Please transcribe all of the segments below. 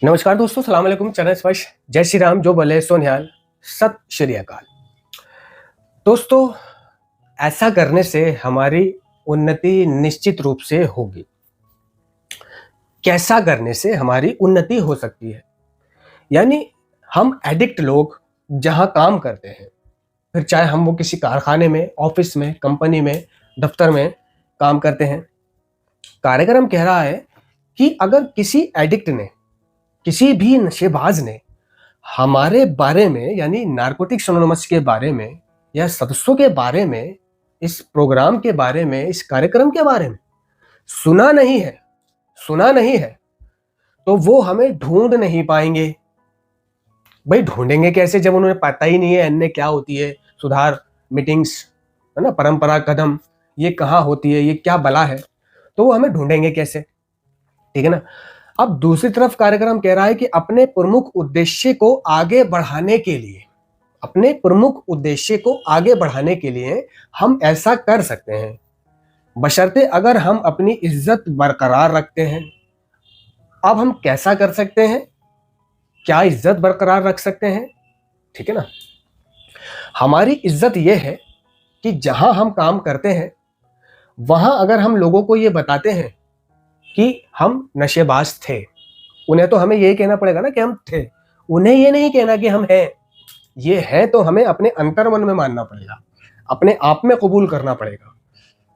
नमस्कार दोस्तों, सलाम अलैकुम, चरण स्पर्श, जय श्री राम, जो बोले सो निहाल, सत श्री अकाल। दोस्तों, ऐसा करने से हमारी उन्नति निश्चित रूप से होगी। कैसा करने से हमारी उन्नति हो सकती है? यानी हम एडिक्ट लोग जहां काम करते हैं, फिर चाहे हम वो किसी कारखाने में, ऑफिस में, कंपनी में, दफ्तर में काम करते हैं। कार्यक्रम कह रहा है कि अगर किसी एडिक्ट ने, किसी भी नशेबाज ने हमारे बारे में यानी नारकोटिक्स एनोनिमस के बारे में या सदस्यों के बारे में, इस प्रोग्राम के बारे में, इस कार्यक्रम के बारे में सुना नहीं है, तो वो हमें ढूंढ नहीं पाएंगे। भाई ढूंढेंगे कैसे जब उन्हें पता ही नहीं है एनए क्या होती है, सुधार मीटिंग्स, है ना, परंपरा कदम, ये कहाँ होती है, ये क्या बला है, तो वो हमें ढूंढेंगे कैसे? ठीक है ना। अब दूसरी तरफ कार्यक्रम कह रहा है कि अपने प्रमुख उद्देश्य को आगे बढ़ाने के लिए हम ऐसा कर सकते हैं, बशर्ते अगर हम अपनी इज्जत बरकरार रखते हैं। अब हम कैसा कर सकते हैं? क्या इज्जत बरकरार रख सकते हैं? ठीक है ना। हमारी इज्जत यह है कि जहां हम काम करते हैं वहां अगर हम लोगों को ये बताते हैं कि हम नशेबाज थे, उन्हें तो हमें यही कहना पड़ेगा ना कि हम थे, उन्हें ये नहीं कहना कि हम हैं। ये है तो हमें अपने अंतर्मन में मानना पड़ेगा, अपने आप में कबूल करना पड़ेगा।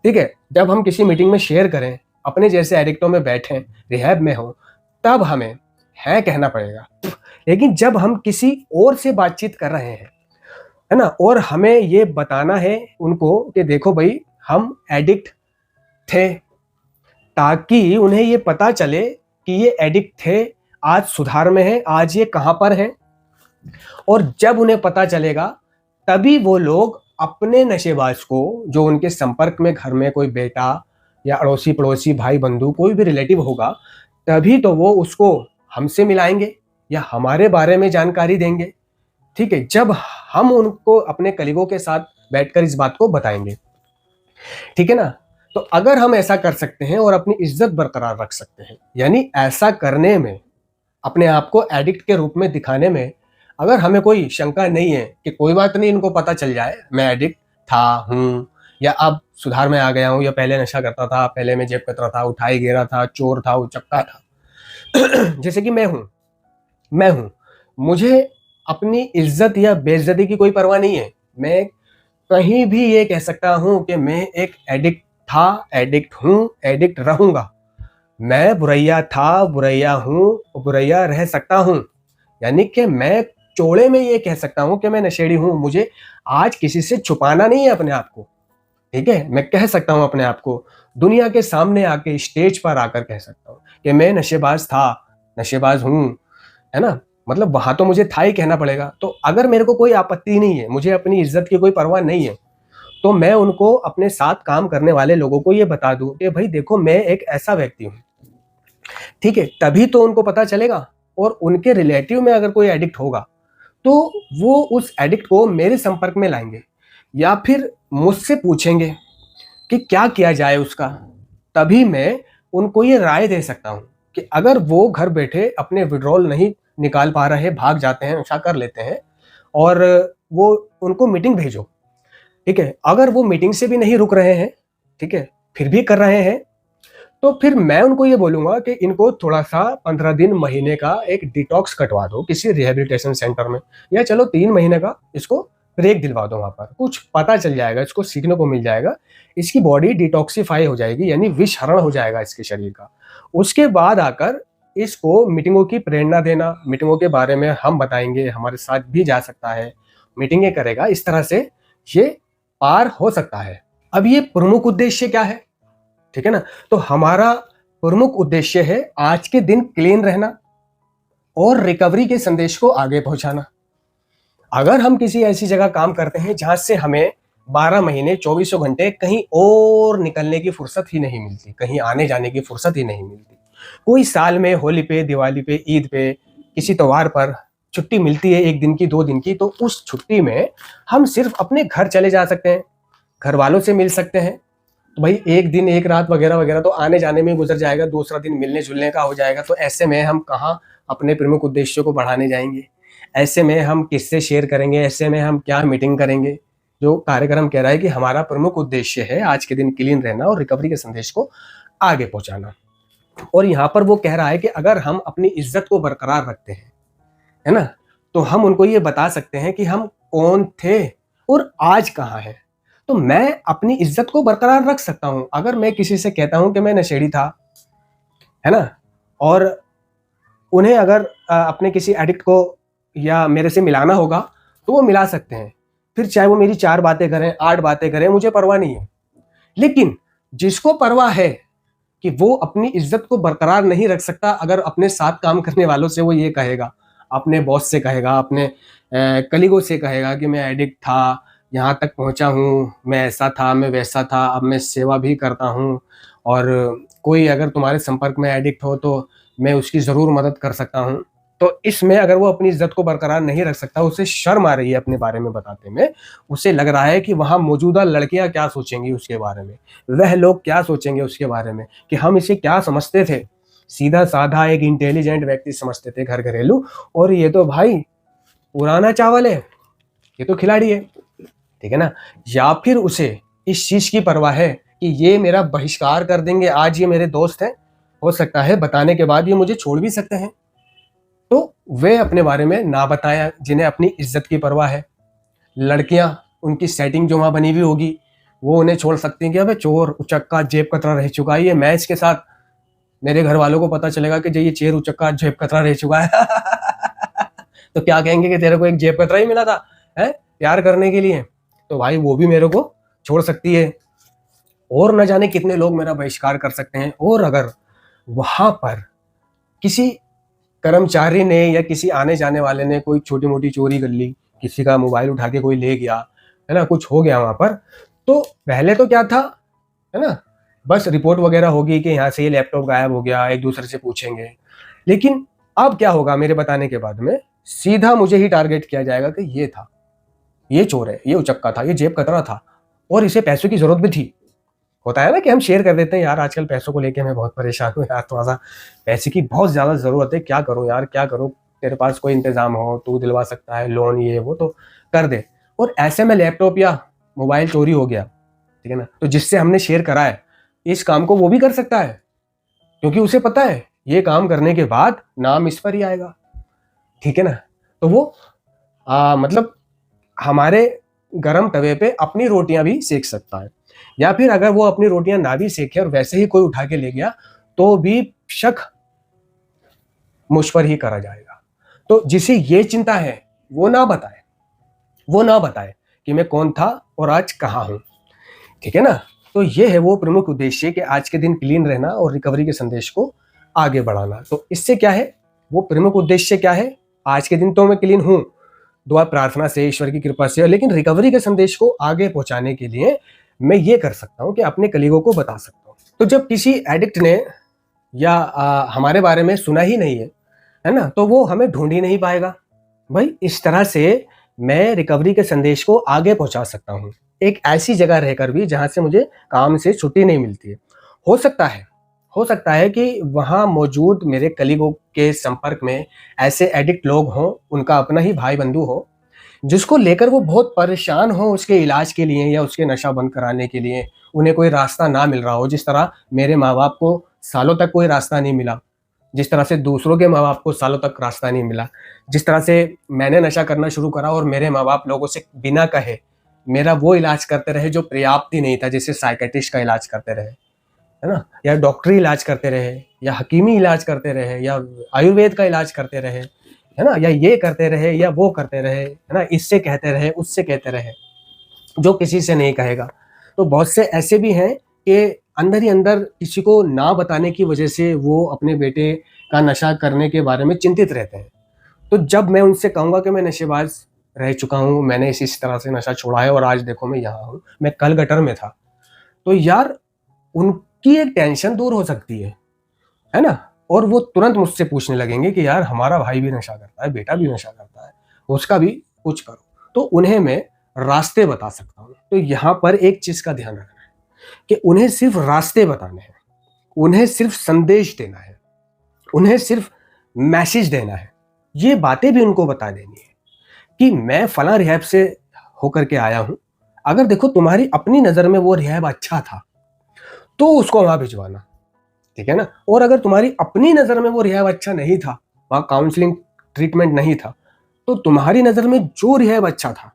ठीक है। जब हम किसी मीटिंग में शेयर करें, अपने जैसे एडिक्टों में बैठें, रिहैब में हो, तब हमें है कहना पड़ेगा। लेकिन जब हम किसी और से बातचीत कर रहे हैं, है ना, और हमें ये बताना है उनको कि देखो भाई हम एडिक्ट थे, ताकि उन्हें ये पता चले कि ये एडिक्ट थे, आज सुधार में है, आज ये कहां पर है, और जब उन्हें पता चलेगा तभी वो लोग अपने नशेबाज को, जो उनके संपर्क में घर में कोई बेटा या अड़ोसी पड़ोसी, भाई बंधु, कोई भी रिलेटिव होगा, तभी तो वो उसको हमसे मिलाएंगे या हमारे बारे में जानकारी देंगे। ठीक है। जब हम उनको अपने कलीगों के साथ बैठकर इस बात को बताएंगे। ठीक है ना। तो अगर हम ऐसा कर सकते हैं और अपनी इज्जत बरकरार रख सकते हैं, यानी ऐसा करने में, अपने आप को एडिक्ट के रूप में दिखाने में अगर हमें कोई शंका नहीं है कि कोई बात नहीं, इनको पता चल जाए मैं एडिक्ट था, हूं, या अब सुधार में आ गया हूं, या पहले नशा करता था, पहले मैं जेब कतरा था, उठाई गिरा था, चोर था, उचक्का था, जैसे कि मैं हूं, मुझे अपनी इज्जत या बेइज्जती की कोई परवाह नहीं है। मैं कहीं भी ये कह सकता हूं कि मैं एक एडिक्ट था, एडिक्ट हूं, एडिक्ट रहूंगा। मैं बुरैया था, बुरैया हूं, बुरैया रह सकता हूं। यानी कि मैं चौड़े में ये कह सकता हूं कि मैं नशेड़ी हूं। मुझे आज किसी से छुपाना नहीं है अपने आप को। ठीक है। मैं कह सकता हूं अपने आप को, दुनिया के सामने आके, स्टेज पर आकर कह सकता हूं कि मैं नशेबाज था, नशेबाज हूं, है ना। मतलब वहां तो मुझे था ही कहना पड़ेगा। तो अगर मेरे को कोई आपत्ति नहीं है, मुझे अपनी इज्जत की कोई परवाह नहीं है, तो मैं उनको, अपने साथ काम करने वाले लोगों को ये बता दूं कि भाई देखो मैं एक ऐसा व्यक्ति हूं। ठीक है। तभी तो उनको पता चलेगा। और उनके रिलेटिव में अगर कोई एडिक्ट होगा तो वो उस एडिक्ट को मेरे संपर्क में लाएंगे या फिर मुझसे पूछेंगे कि क्या किया जाए उसका। तभी मैं उनको ये राय दे सकता हूं कि अगर वो घर बैठे अपने विड्रॉल नहीं निकाल पा रहे, भाग जाते हैं, नशा कर लेते हैं, और वो उनको मीटिंग भेजो। ठीक है। अगर वो मीटिंग से भी नहीं रुक रहे हैं, ठीक है, फिर भी कर रहे हैं, तो फिर मैं उनको ये बोलूंगा कि इनको थोड़ा सा 15 दिन, महीने का एक डिटॉक्स कटवा दो किसी रिहेबिलिटेशन सेंटर में, या चलो 3 महीने का इसको ब्रेक दिलवा दो। वहां पर कुछ पता चल जाएगा, इसको सीखने को मिल जाएगा, इसकी बॉडी डिटॉक्सिफाई हो जाएगी, यानी विषहरण हो जाएगा इसके शरीर का। उसके बाद आकर इसको मीटिंगों की प्रेरणा देना, मीटिंगों के बारे में हम बताएंगे, हमारे साथ भी जा सकता है, मीटिंगें करेगा, इस तरह से ये पार हो सकता है। अब ये प्रमुख उद्देश्य क्या है? ठीक है ना। तो हमारा प्रमुख उद्देश्य है आज के दिन क्लीन रहना और रिकवरी के संदेश को आगे पहुंचाना। अगर हम किसी ऐसी जगह काम करते हैं जहां से हमें 12 महीने 24 घंटे कहीं और निकलने की फुर्सत ही नहीं मिलती, कहीं आने जाने की फुर्सत ही नहीं मिलती, कोई साल में होली पे, दिवाली पे, ईद पे, किसी त्योहार पर छुट्टी मिलती है 1 दिन की, 2 दिन की, तो उस छुट्टी में हम सिर्फ अपने घर चले जा सकते हैं, घर वालों से मिल सकते हैं, तो भाई एक दिन एक रात वगैरह वगैरह तो आने जाने में गुजर जाएगा, दूसरा दिन मिलने जुलने का हो जाएगा। तो ऐसे में हम कहाँ अपने प्रमुख उद्देश्यों को बढ़ाने जाएंगे? ऐसे में हम किससे शेयर करेंगे? ऐसे में हम क्या मीटिंग करेंगे? जो कार्यक्रम कह रहा है कि हमारा प्रमुख उद्देश्य है आज के दिन क्लीन रहना और रिकवरी के संदेश को आगे पहुंचाना। और यहाँ पर वो कह रहा है कि अगर हम अपनी इज्जत को बरकरार रखते हैं, है ना, तो हम उनको ये बता सकते हैं कि हम कौन थे और आज कहाँ है। तो मैं अपनी इज्जत को बरकरार रख सकता हूं अगर मैं किसी से कहता हूं कि मैं नशेड़ी था, है ना, और उन्हें अगर अपने किसी एडिक्ट को या मेरे से मिलाना होगा तो वो मिला सकते हैं। फिर चाहे वो मेरी 4 बातें करें, 8 बातें करें, मुझे परवाह नहीं है। लेकिन जिसको परवाह है कि वो अपनी इज्जत को बरकरार नहीं रख सकता अगर अपने साथ काम करने वालों से वो ये कहेगा, अपने बॉस से कहेगा, अपने कलीगों से कहेगा कि मैं एडिक्ट था, यहाँ तक पहुँचा हूँ, मैं ऐसा था, मैं वैसा था, अब मैं सेवा भी करता हूँ, और कोई अगर तुम्हारे संपर्क में एडिक्ट हो तो मैं उसकी ज़रूर मदद कर सकता हूँ। तो इसमें अगर वो अपनी इज्जत को बरकरार नहीं रख सकता, उसे शर्म आ रही है अपने बारे में बताते में, उसे लग रहा है कि वहाँ मौजूदा लड़कियाँ क्या सोचेंगी उसके बारे में, वह लोग क्या सोचेंगे उसके बारे में, कि हम इसे क्या समझते थे, सीधा साधा एक इंटेलिजेंट व्यक्ति समझते थे, घर घरेलू, और ये तो भाई पुराना चावल है, ये तो खिलाड़ी है, ठीक है ना। या फिर उसे इस चीज की परवाह है कि ये मेरा बहिष्कार कर देंगे, आज ये मेरे दोस्त हैं, हो सकता है बताने के बाद ये मुझे छोड़ भी सकते हैं, तो वे अपने बारे में ना बताया जिन्हें अपनी इज्जत की परवाह है। लड़कियां, उनकी सेटिंग जो वहां बनी हुई होगी, वो उन्हें छोड़ सकती हैं कि अबे चोर उचक्का जेब कतरा रह चुका है, ये मैं इसके साथ, मेरे घर वालों को पता चलेगा कि ये चेर उचक्का जेब कतरा रह चुका है तो क्या कहेंगे कि तेरे को एक जेब कतरा ही मिला था है प्यार करने के लिए, तो भाई वो भी मेरे को छोड़ सकती है, और न जाने कितने लोग मेरा बहिष्कार कर सकते हैं। और अगर वहां पर किसी कर्मचारी ने या किसी आने जाने वाले ने कोई छोटी मोटी चोरी कर ली, किसी का मोबाइल उठा के कोई ले गया, है ना, कुछ हो गया वहां पर, तो पहले तो क्या था, है ना, बस रिपोर्ट वगैरह होगी कि यहाँ से ये लैपटॉप गायब हो गया, एक दूसरे से पूछेंगे। लेकिन अब क्या होगा, मेरे बताने के बाद में सीधा मुझे ही टारगेट किया जाएगा कि ये था, ये चोर है, ये उचक्का था, ये जेब कतरा था, और इसे पैसों की जरूरत भी थी। होता है ना कि हम शेयर कर देते हैं, यार आजकल पैसों को लेके मैं बहुत परेशान हूँ यार, थोड़ा सा पैसे की बहुत ज्यादा जरूरत है, क्या करूँ यार, क्या करूँ, तेरे पास कोई इंतजाम हो, तू दिलवा सकता है लोन, ये वो तो कर दे। और ऐसे में लैपटॉप या मोबाइल चोरी हो गया, ठीक है ना, तो जिससे हमने शेयर करा है इस काम को वो भी कर सकता है, क्योंकि उसे पता है ये काम करने के बाद नाम इस पर ही आएगा, ठीक है ना। तो वो मतलब हमारे गरम तवे पे अपनी रोटियां भी सेक सकता है, या फिर अगर वो अपनी रोटियां ना भी सेके और वैसे ही कोई उठा के ले गया तो भी शक मुझ पर ही करा जाएगा। तो जिसे ये चिंता है वो ना बताए, वो ना बताए कि मैं कौन था और आज कहाँ हूं, ठीक है ना। तो ये है वो प्रमुख उद्देश्य कि आज के दिन क्लीन रहना और रिकवरी के संदेश को आगे बढ़ाना। तो इससे क्या है, वो प्रमुख उद्देश्य क्या है, आज के दिन तो मैं क्लीन हूं दुआ प्रार्थना से, ईश्वर की कृपा से, लेकिन रिकवरी के संदेश को आगे पहुंचाने के लिए मैं ये कर सकता हूं कि अपने कलीगों को बता सकता हूं। तो जब किसी एडिक्ट ने या हमारे बारे में सुना ही नहीं है ना, तो वो हमें ढूंढ ही नहीं पाएगा। भाई इस तरह से मैं रिकवरी के संदेश को आगे पहुंचा सकता हूं, एक ऐसी जगह रहकर भी जहां से मुझे काम से छुट्टी नहीं मिलती है। हो सकता है कि वहां मौजूद मेरे कलीगों के संपर्क में ऐसे एडिक्ट लोग हों, उनका अपना ही भाई बंधु हो, जिसको लेकर वो बहुत परेशान हो उसके इलाज के लिए या उसके नशा बंद कराने के लिए, उन्हें कोई रास्ता ना मिल रहा हो, जिस तरह मेरे माँ बाप को सालों तक कोई रास्ता नहीं मिला, जिस तरह से दूसरों के माँ बाप को सालों तक रास्ता नहीं मिला, जिस तरह से मैंने नशा करना शुरू करा और मेरे माँ बाप लोगों से बिना कहे मेरा वो इलाज करते रहे जो पर्याप्त ही नहीं था, जैसे साइकेट्रिस्ट का इलाज करते रहे, है ना, या डॉक्टरी इलाज करते रहे, या हकीमी इलाज करते रहे, या आयुर्वेद का इलाज करते रहे, है ना, या ये करते रहे या वो करते रहे, है ना, इससे कहते रहे उससे कहते रहे, जो किसी से नहीं कहेगा। तो बहुत से ऐसे भी हैं कि अंदर ही अंदर किसी को ना बताने की वजह से वो अपने बेटे का नशा करने के बारे में चिंतित रहते हैं। तो जब मैं उनसे कहूँगा कि मैं नशेबाज रह चुका हूँ, मैंने इस तरह से नशा छोड़ा है और आज देखो मैं यहाँ हूँ, मैं कल गटर में था, तो यार उनकी एक टेंशन दूर हो सकती है ना, और वो तुरंत मुझसे पूछने लगेंगे कि यार हमारा भाई भी नशा करता है, बेटा भी नशा करता है, उसका भी कुछ करो। तो उन्हें मैं रास्ते बता सकता हूँ। तो यहाँ पर एक चीज का ध्यान रखना है कि उन्हें सिर्फ रास्ते बताने हैं, उन्हें सिर्फ संदेश देना है, उन्हें सिर्फ मैसेज देना है। ये बातें भी उनको बता देनी है कि मैं फलां रिहैब से होकर के आया हूं, अगर देखो तुम्हारी अपनी नज़र में वो रिहैब अच्छा था तो उसको वहां भिजवाना, ठीक है ना। और अगर तुम्हारी अपनी नज़र में वो रिहैब अच्छा नहीं था, वहां काउंसलिंग ट्रीटमेंट नहीं था, तो तुम्हारी नज़र में जो रिहैब अच्छा था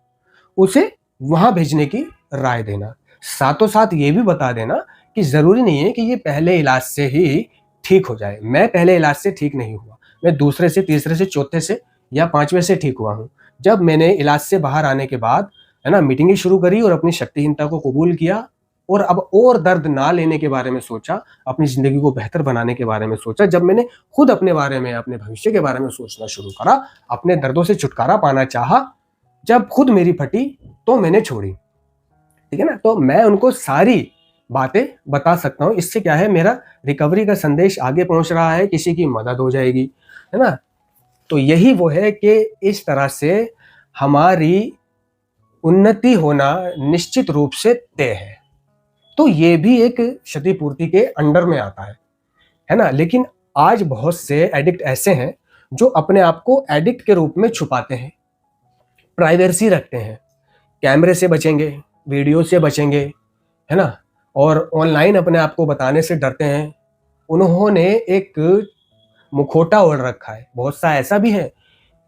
उसे वहां भेजने की राय देना। साथों साथ ये भी बता देना कि ज़रूरी नहीं है कि ये पहले इलाज से ही ठीक हो जाए। मैं पहले इलाज से ठीक नहीं हुआ, मैं दूसरे से, तीसरे से, चौथे से या पांचवें से ठीक हुआ हूँ। जब मैंने इलाज से बाहर आने के बाद, है ना, मीटिंगें शुरू करी और अपनी शक्तिहीनता को कबूल किया और अब और दर्द ना लेने के बारे में सोचा, अपनी ज़िंदगी को बेहतर बनाने के बारे में सोचा। जब मैंने खुद अपने बारे में, अपने भविष्य के बारे में सोचना शुरू करा, अपने दर्दों से छुटकारा पाना चाहा, जब खुद मेरी फटी तो मैंने छोड़ी, ठीक है ना। तो मैं उनको सारी बातें बता सकता हूँ। इससे क्या है, मेरा रिकवरी का संदेश आगे पहुंच रहा है, किसी की मदद हो जाएगी, है ना। तो यही वो है कि इस तरह से हमारी उन्नति होना निश्चित रूप से तय है। तो ये भी एक क्षतिपूर्ति के अंडर में आता है ना। लेकिन आज बहुत से एडिक्ट ऐसे हैं जो अपने आप को एडिक्ट के रूप में छुपाते हैं, प्राइवेसी रखते हैं, कैमरे से बचेंगे, वीडियो से बचेंगे, है ना, और ऑनलाइन अपने आप को बताने से डरते हैं। उन्होंने एक मुखौटा ओढ़ रखा है। बहुत सा ऐसा भी है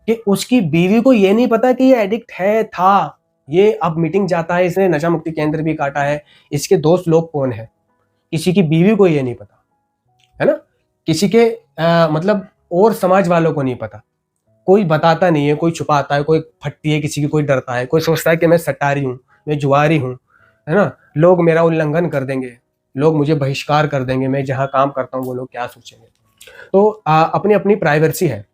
कि उसकी बीवी को ये नहीं पता कि ये एडिक्ट है, था, ये अब मीटिंग जाता है, इसने नशा मुक्ति केंद्र भी काटा है, इसके दोस्त लोग कौन है, किसी की बीवी को ये नहीं पता, है ना, किसी के मतलब और समाज वालों को नहीं पता। कोई बताता नहीं है, कोई छुपाता है, कोई फटती है किसी की, कोई डरता है, कोई सोचता है कि मैं सटारी हूँ, मैं जुआरी हूँ, है ना, लोग मेरा उल्लंघन कर देंगे, लोग मुझे बहिष्कार कर देंगे, मैं जहाँ काम करता हूँ वो लोग क्या सोचेंगे। तो अपनी अपनी प्राइवेसी है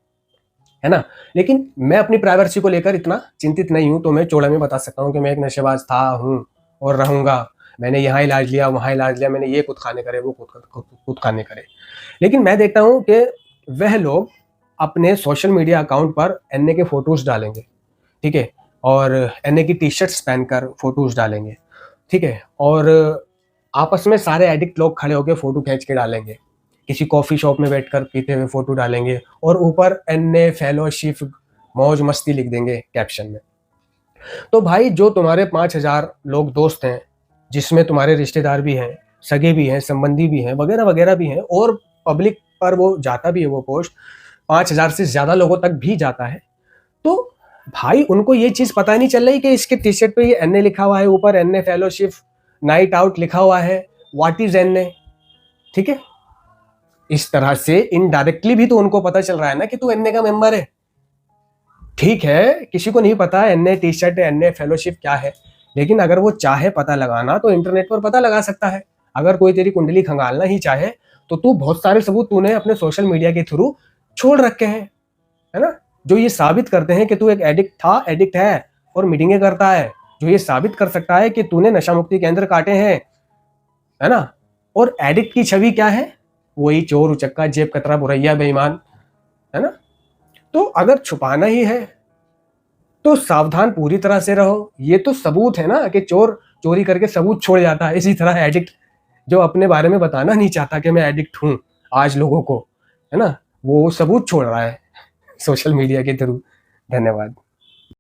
ना। लेकिन मैं अपनी प्राइवेसी को लेकर इतना चिंतित नहीं हूँ। तो मैं चौड़ा में बता सकता हूँ कि मैं एक नशेबाज था, हूँ और रहूँगा। मैंने यहाँ इलाज लिया, वहाँ इलाज लिया, मैंने ये खुद खाने करे, वो खुद खाने करे। लेकिन मैं देखता हूँ कि वह लोग अपने सोशल मीडिया अकाउंट पर एनए के फोटोज डालेंगे, ठीक है, और एनए की टी शर्ट्स पहनकर फोटोज डालेंगे, ठीक है, और आपस में सारे एडिक्ट लोग खड़े होकर फोटो खींच के डालेंगे, किसी कॉफ़ी शॉप में बैठकर पीते हुए फोटो डालेंगे और ऊपर एनए फेलोशिप मौज मस्ती लिख देंगे कैप्शन में। तो भाई, जो तुम्हारे 5,000 लोग दोस्त हैं, जिसमें तुम्हारे रिश्तेदार भी हैं, सगे भी हैं, संबंधी भी हैं, वगैरह वगैरह भी हैं, और पब्लिक पर वो जाता भी है, वो पोस्ट 5,000 से ज़्यादा लोगों तक भी जाता है, तो भाई उनको ये चीज़ पता नहीं चल रही कि इसके टी शर्ट पे ये एनए लिखा हुआ है, ऊपर एनए फेलोशिप नाइट आउट लिखा हुआ है, व्हाट इज एनए, ठीक है। इस तरह से इनडायरेक्टली भी तो उनको पता चल रहा है ना कि तू एनए का मेंबर है। ठीक है, किसी को नहीं पता NA T shirt, NA fellowship क्या है, लेकिन अगर वो चाहे पता लगाना तो इंटरनेट पर पता लगा सकता है। अगर कोई तेरी कुंडली खंगालना ही चाहे तो तू बहुत सारे सबूत तूने अपने सोशल मीडिया के थ्रू छोड़ रखे हैं, है ना, जो ये साबित करते हैं कि तू एक एडिक्ट था, एडिक्ट है और मीटिंगें करता है, जो ये साबित कर सकता है कि तूने नशा मुक्ति केंद्र काटे हैं, है ना। और एडिक्ट की छवि क्या है, वही चोर, उचक्का, जेब कतरा, बुरैया, बेईमान, है ना। तो अगर छुपाना ही है तो सावधान पूरी तरह से रहो। ये तो सबूत है ना कि चोर चोरी करके सबूत छोड़ जाता है। इसी तरह एडिक्ट जो अपने बारे में बताना नहीं चाहता कि मैं एडिक्ट हूं आज लोगों को, है ना, वो सबूत छोड़ रहा है सोशल मीडिया के थ्रू। धन्यवाद।